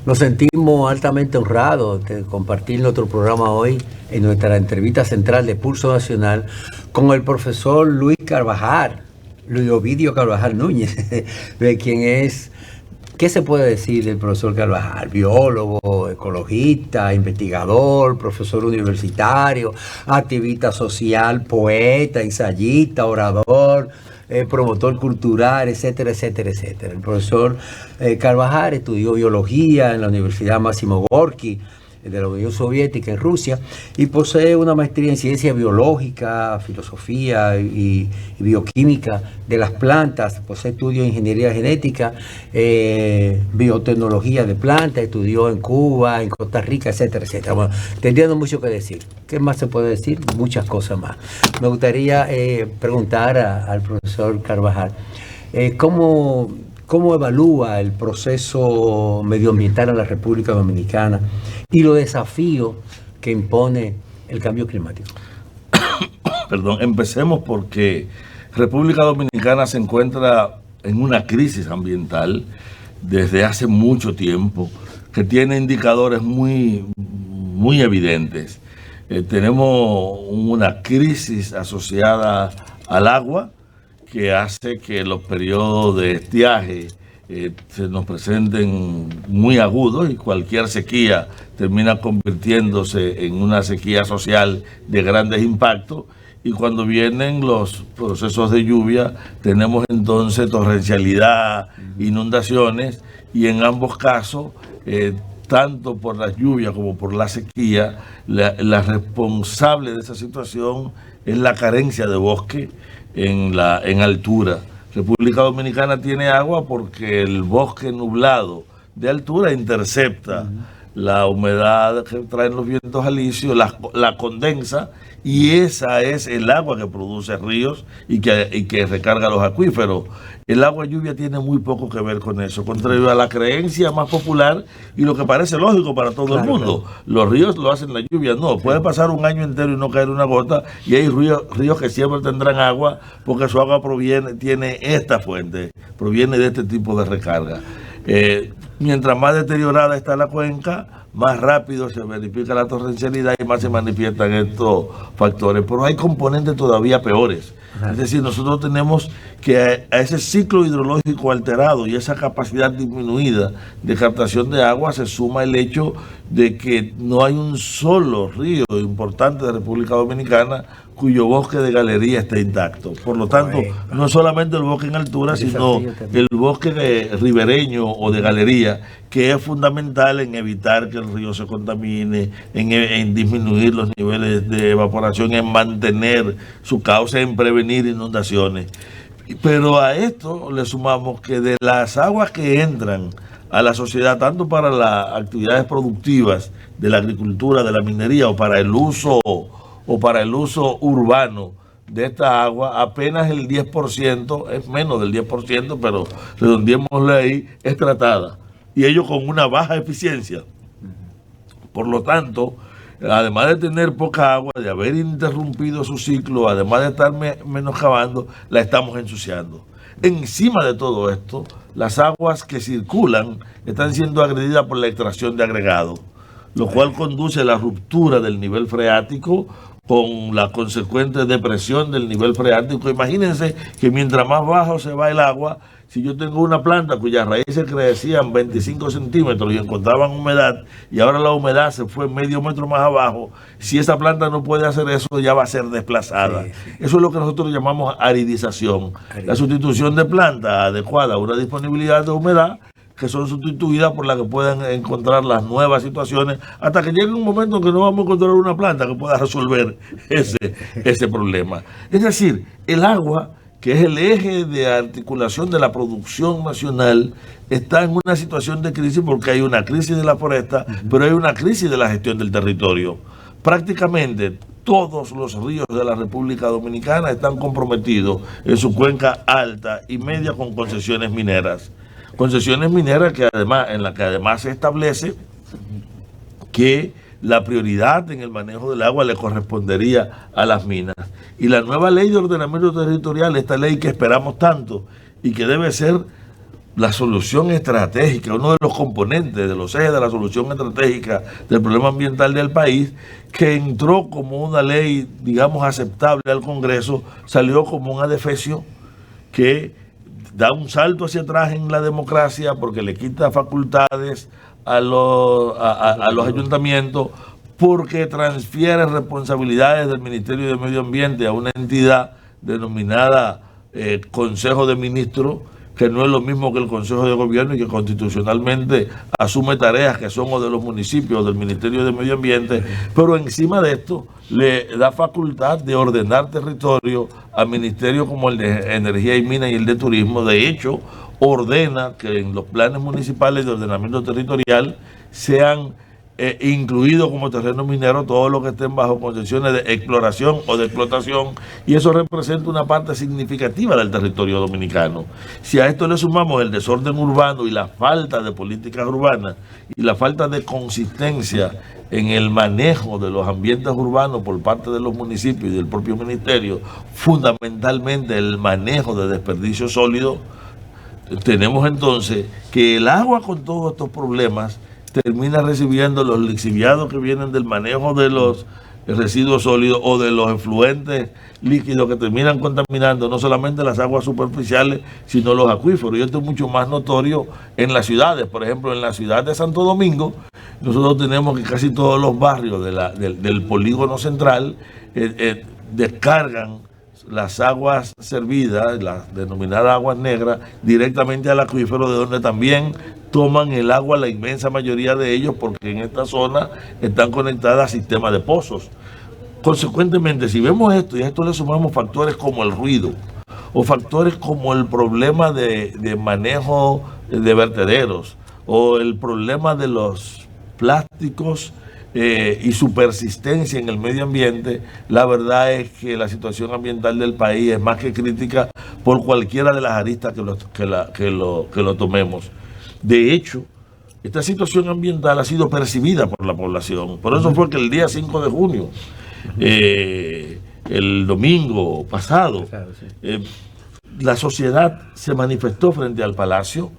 Nos sentimos altamente honrados de compartir nuestro programa hoy en nuestra entrevista central de Pulso Nacional con el profesor Luis Carvajal, Luis Ovidio Carvajal Núñez, de quien es, ¿qué se puede decir del profesor Carvajal? Biólogo, ecologista, investigador, profesor universitario, activista social, poeta, ensayista, orador, promotor cultural, etcétera, etcétera, etcétera. El profesor Carvajal estudió biología en la Universidad Máximo Gorki de la Unión Soviética en Rusia y posee una maestría en ciencia biológica, filosofía y bioquímica de las plantas. Posee estudios en ingeniería genética, biotecnología de plantas, estudió en Cuba, en Costa Rica, etcétera, etcétera. Bueno, tendríamos mucho que decir. ¿Qué más se puede decir? Muchas cosas más. Me gustaría preguntar al profesor Carvajal, ¿cómo evalúa el proceso medioambiental en la República Dominicana y los desafíos que impone el cambio climático? Perdón, empecemos porque República Dominicana se encuentra en una crisis ambiental desde hace mucho tiempo, que tiene indicadores muy evidentes. Tenemos una crisis asociada al agua, que hace que los periodos de estiaje se nos presenten muy agudos y cualquier sequía termina convirtiéndose en una sequía social de grandes impactos, y cuando vienen los procesos de lluvia tenemos entonces torrencialidad, inundaciones, y en ambos casos, tanto por las lluvias como por la sequía, la responsable de esa situación es la carencia de bosque en altura. República Dominicana tiene agua porque el bosque nublado de altura intercepta la humedad que traen los vientos alisios, la condensa, y esa es el agua que produce ríos y que recarga los acuíferos. El agua lluvia tiene muy poco que ver con eso, contrario a la creencia más popular y lo que parece lógico para todo el mundo. Claro. Los ríos lo hacen la lluvia, no. Puede pasar un año entero y no caer una gota, y hay ríos que siempre tendrán agua porque su agua tiene esta fuente, proviene de este tipo de recarga. Mientras más deteriorada está la cuenca, más rápido se verifica la torrencialidad y más se manifiestan estos factores. Pero hay componentes todavía peores. Es decir, nosotros tenemos que a ese ciclo hidrológico alterado y esa capacidad disminuida de captación de agua se suma el hecho de que no hay un solo río importante de República Dominicana cuyo bosque de galería esté intacto. Por lo tanto, no solamente el bosque en altura, sino el bosque ribereño o de galería, que es fundamental en evitar que el río se contamine, en disminuir los niveles de evaporación, en mantener su cauce, en prevenir inundaciones. Pero a esto le sumamos que de las aguas que entran a la sociedad, tanto para las actividades productivas de la agricultura, de la minería o para el uso urbano de esta agua, apenas el 10%, es menos del 10%, pero redondeémosle ahí, es tratada. Y ello con una baja eficiencia. Por lo tanto, además de tener poca agua, de haber interrumpido su ciclo, además de estar menoscabando, la estamos ensuciando. Encima de todo esto, las aguas que circulan están siendo agredidas por la extracción de agregados, lo cual conduce a la ruptura del nivel freático con la consecuente depresión del nivel freático. Imagínense que mientras más bajo se va el agua, si yo tengo una planta cuyas raíces crecían 25 centímetros y encontraban humedad, y ahora la humedad se fue medio metro más abajo, si esa planta no puede hacer eso, ya va a ser desplazada. Eso es lo que nosotros llamamos aridización. La sustitución de planta adecuada a una disponibilidad de humedad que son sustituidas por las que puedan encontrar las nuevas situaciones, hasta que llegue un momento en que no vamos a encontrar una planta que pueda resolver ese problema. Es decir, el agua, que es el eje de articulación de la producción nacional, está en una situación de crisis porque hay una crisis de la foresta, pero hay una crisis de la gestión del territorio. Prácticamente todos los ríos de la República Dominicana están comprometidos en su cuenca alta y media con concesiones mineras. Concesiones mineras que además, en las que además se establece que la prioridad en el manejo del agua le correspondería a las minas. Y la nueva ley de ordenamiento territorial, esta ley que esperamos tanto y que debe ser la solución estratégica, uno de los componentes de los ejes de la solución estratégica del problema ambiental del país, que entró como una ley, digamos, aceptable al Congreso, salió como un adefesio que da un salto hacia atrás en la democracia porque le quita facultades a los ayuntamientos, porque transfiere responsabilidades del Ministerio de Medio Ambiente a una entidad denominada Consejo de Ministros, que no es lo mismo que el Consejo de Gobierno y que constitucionalmente asume tareas que son o de los municipios o del Ministerio de Medio Ambiente, pero encima de esto le da facultad de ordenar territorio a ministerios como el de Energía y Minas y el de Turismo. De hecho, ordena que en los planes municipales de ordenamiento territorial sean incluido como terreno minero todo lo que estén bajo concesiones de exploración o de explotación, y eso representa una parte significativa del territorio dominicano. Si a esto le sumamos el desorden urbano y la falta de políticas urbanas y la falta de consistencia en el manejo de los ambientes urbanos por parte de los municipios y del propio ministerio, fundamentalmente el manejo de desperdicios sólidos, tenemos entonces que el agua, con todos estos problemas, termina recibiendo los lixiviados que vienen del manejo de los residuos sólidos o de los efluentes líquidos que terminan contaminando no solamente las aguas superficiales, sino los acuíferos. Y esto es mucho más notorio en las ciudades. Por ejemplo, en la ciudad de Santo Domingo, nosotros tenemos que casi todos los barrios del polígono central descargan las aguas servidas, las denominadas aguas negras, directamente al acuífero, de donde también toman el agua la inmensa mayoría de ellos, porque en esta zona están conectadas a sistemas de pozos. Consecuentemente, si vemos esto y a esto le sumamos factores como el ruido o factores como el problema de manejo de vertederos o el problema de los plásticos y su persistencia en el medio ambiente, la verdad es que la situación ambiental del país es más que crítica por cualquiera de las aristas que lo tomemos. De hecho, esta situación ambiental ha sido percibida por la población. Por eso fue que el día 5 de junio, el domingo pasado, la sociedad se manifestó frente al Palacio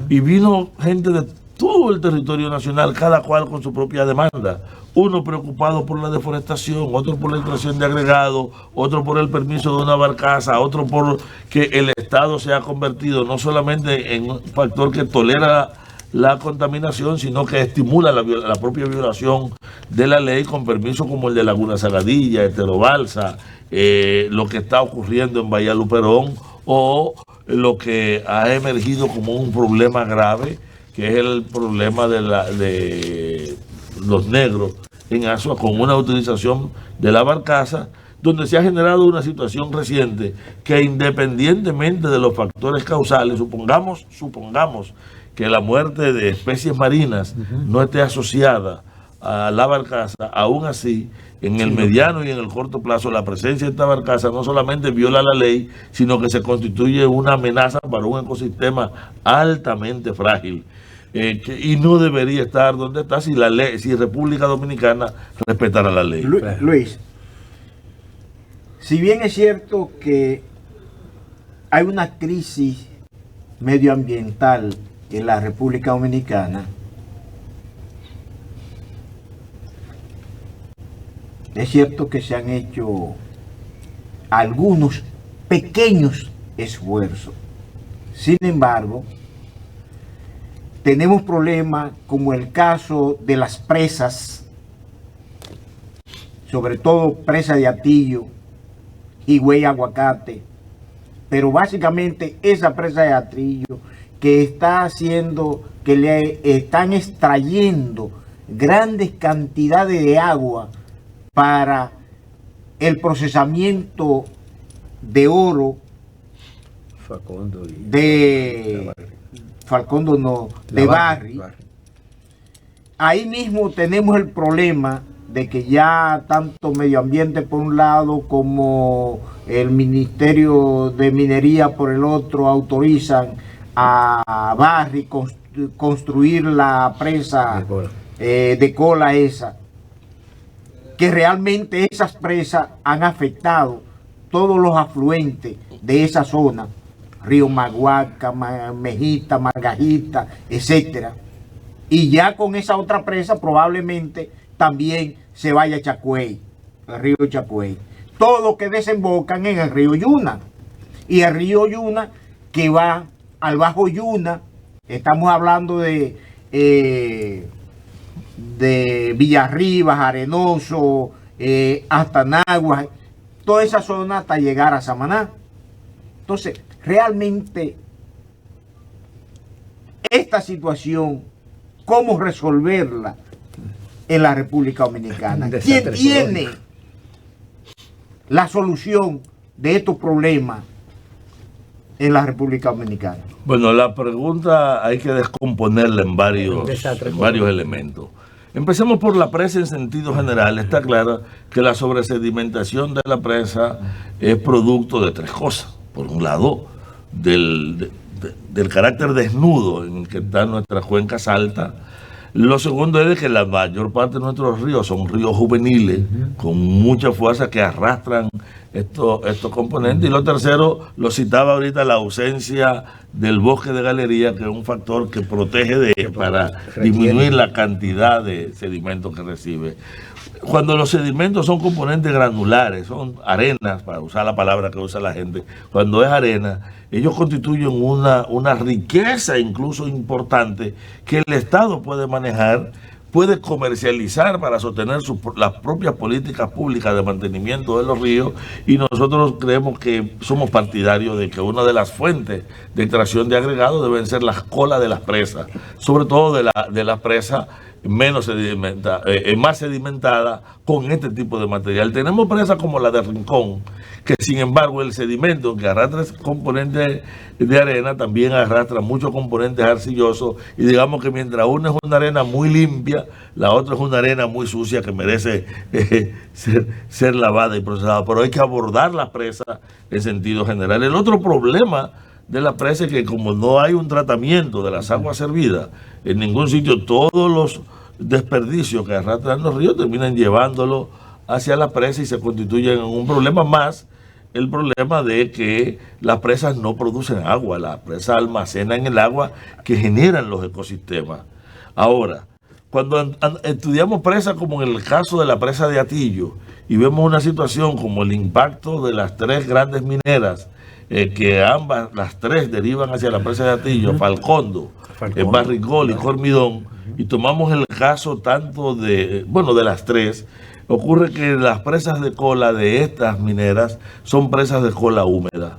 y vino gente de todo el territorio nacional, cada cual con su propia demanda. Uno preocupado por la deforestación, otro por la extracción de agregados, otro por el permiso de una barcaza, otro por que el Estado se ha convertido no solamente en un factor que tolera la contaminación, sino que estimula la propia violación de la ley, con permiso como el de Laguna Saladilla, Estero Balsa, lo que está ocurriendo en Bahía Luperón, o lo que ha emergido como un problema grave, que es el problema de los negros en Asua, con una utilización de la barcaza, donde se ha generado una situación reciente que, independientemente de los factores causales, supongamos que la muerte de especies marinas no esté asociada a la barcaza, aún así, en el mediano y en el corto plazo, la presencia de esta barcaza no solamente viola la ley, sino que se constituye una amenaza para un ecosistema altamente frágil. Y no debería estar donde está si la ley, si República Dominicana respetara la ley. Luis, si bien es cierto que hay una crisis medioambiental en la República Dominicana, es cierto que se han hecho algunos pequeños esfuerzos. Sin embargo, tenemos problemas como el caso de las presas, sobre todo presa de Atillo, Higüey, Aguacate, pero básicamente esa presa de Atillo que está haciendo, que le están extrayendo grandes cantidades de agua para el procesamiento de oro, de Barry. Ahí mismo tenemos el problema de que ya tanto Medio Ambiente por un lado como el Ministerio de Minería por el otro autorizan a Barry construir la presa de cola esa. que realmente esas presas han afectado todos los afluentes de esa zona, Río Maguaca, Mejita, Margajita, etcétera. Y ya con esa otra presa probablemente también se vaya a Chacuey, el río Chacuey. Todo que desembocan en el río Yuna. Y el río Yuna que va al Bajo Yuna, estamos hablando de Villarribas, Arenoso, hasta Naguas, toda esa zona hasta llegar a Samaná. Entonces, realmente, esta situación, ¿cómo resolverla en la República Dominicana? ¿Quién tiene la solución de estos problemas en la República Dominicana? Bueno, la pregunta hay que descomponerla en varios elementos. Empecemos por la presa en sentido general. Está claro que la sobresedimentación de la presa es producto de tres cosas. Por un lado, del carácter desnudo en que está nuestra cuenca alta. Lo segundo es de que la mayor parte de nuestros ríos son ríos juveniles con mucha fuerza que arrastran estos componentes. Y lo tercero, lo citaba ahorita, la ausencia del bosque de galería, que es un factor que protege para disminuir la cantidad de sedimentos que recibe. Cuando los sedimentos son componentes granulares, son arenas, para usar la palabra que usa la gente, cuando es arena, ellos constituyen una riqueza incluso importante que el Estado puede manejar, puede comercializar para sostener las propias políticas públicas de mantenimiento de los ríos, y nosotros creemos que somos partidarios de que una de las fuentes de extracción de agregados deben ser las colas de las presas, sobre todo de las presas más sedimentada con este tipo de material. Tenemos presas como la de Rincón, que sin embargo el sedimento que arrastra componentes de arena también arrastra muchos componentes arcillosos, y digamos que mientras una es una arena muy limpia, la otra es una arena muy sucia que merece ser lavada y procesada. Pero hay que abordar las presas en sentido general. El otro problema de la presa es que como no hay un tratamiento de las aguas servidas en ningún sitio, todos los desperdicios que arrastran los ríos terminan llevándolo hacia la presa y se constituyen en un problema más, el problema de que las presas no producen agua, las presas almacenan el agua que generan los ecosistemas. Ahora, cuando estudiamos presas como en el caso de la presa de Atillo y vemos una situación como el impacto de las tres grandes mineras, que las tres derivan hacia la presa de Atillo, Falcondo, Barrigol y Cormidón, y tomamos el caso tanto de las tres, ocurre que las presas de cola de estas mineras son presas de cola húmeda.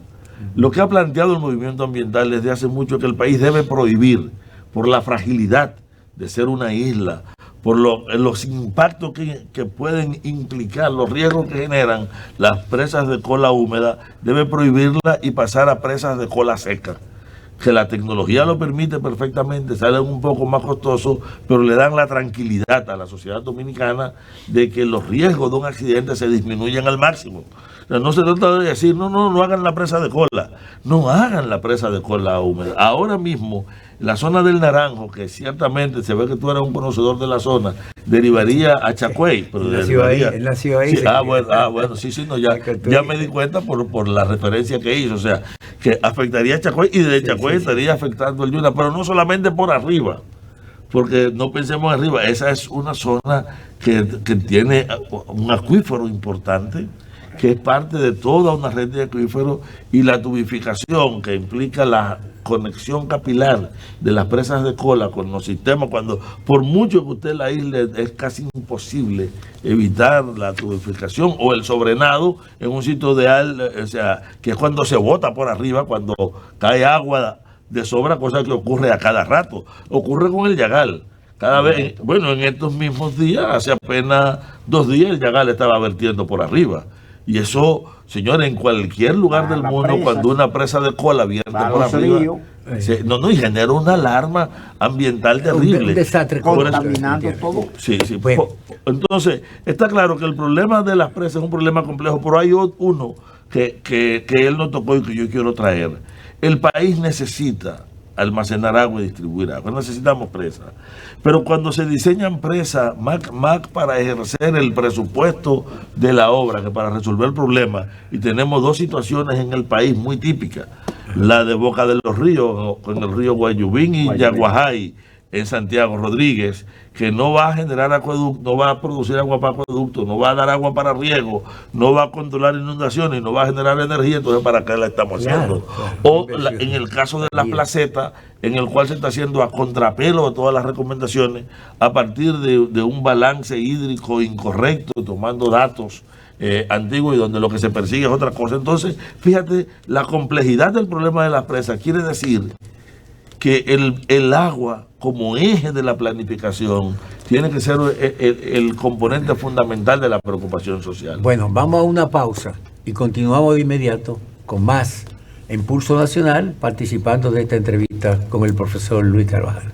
Lo que ha planteado el movimiento ambiental desde hace mucho es que el país debe prohibir, por la fragilidad de ser una isla, por los impactos que pueden implicar, los riesgos que generan las presas de cola húmeda, debe prohibirla y pasar a presas de cola seca, que la tecnología lo permite perfectamente, salen un poco más costosos, pero le dan la tranquilidad a la sociedad dominicana de que los riesgos de un accidente se disminuyen al máximo. O sea, no se trata de decir, no hagan la presa de cola, no hagan la presa de cola húmeda. Ahora mismo, la zona del Naranjo, que ciertamente se ve que tú eres un conocedor de la zona, derivaría a Chacuey. Pero él nació ahí. Sí, bueno, ya me di cuenta por la referencia que hizo, o sea, que afectaría a Chacuey, y de Chacuey estaría afectando el Yuna, pero no solamente por arriba, porque no pensemos arriba, esa es una zona que tiene un acuífero importante, que es parte de toda una red de acuíferos, y la tubificación que implica la conexión capilar de las presas de cola con los sistemas, cuando por mucho que usted la aísle, es casi imposible evitar la tubificación o el sobrenado en un sitio o sea, que es cuando se bota por arriba, cuando cae agua de sobra, cosa que ocurre a cada rato. Ocurre con el Yagal. Cada vez, en estos mismos días, hace apenas 2 días, el Yagal estaba vertiendo por arriba. Y eso, señores, en cualquier lugar del mundo, cuando una presa de cola vierte por arriba, y genera una alarma ambiental terrible. Un desastre. Contaminando todo. Sí. Bueno. Entonces, está claro que el problema de las presas es un problema complejo, pero hay uno que él no tocó y que yo quiero traer. El país necesita almacenar agua y distribuir agua. Necesitamos presas. Pero cuando se diseñan presas, más para ejercer el presupuesto de la obra que para resolver el problema, y tenemos dos situaciones en el país muy típicas. La de Boca de los Ríos, con el río Guayubín y Yaguajay, en Santiago Rodríguez, que no va a generar acueducto, no va a producir agua para acueducto, no va a dar agua para riego, no va a controlar inundaciones, no va a generar energía. Entonces, ¿para qué la estamos haciendo? O en el caso de las placetas, en el cual se está haciendo a contrapelo de todas las recomendaciones, a partir de un balance hídrico incorrecto, tomando datos antiguos y donde lo que se persigue es otra cosa. Entonces, fíjate, la complejidad del problema de las presas quiere decir que el agua como eje de la planificación tiene que ser el componente fundamental de la preocupación social. Bueno, vamos a una pausa y continuamos de inmediato con más en Pulso Nacional, participando de esta entrevista con el profesor Luis Carvajal.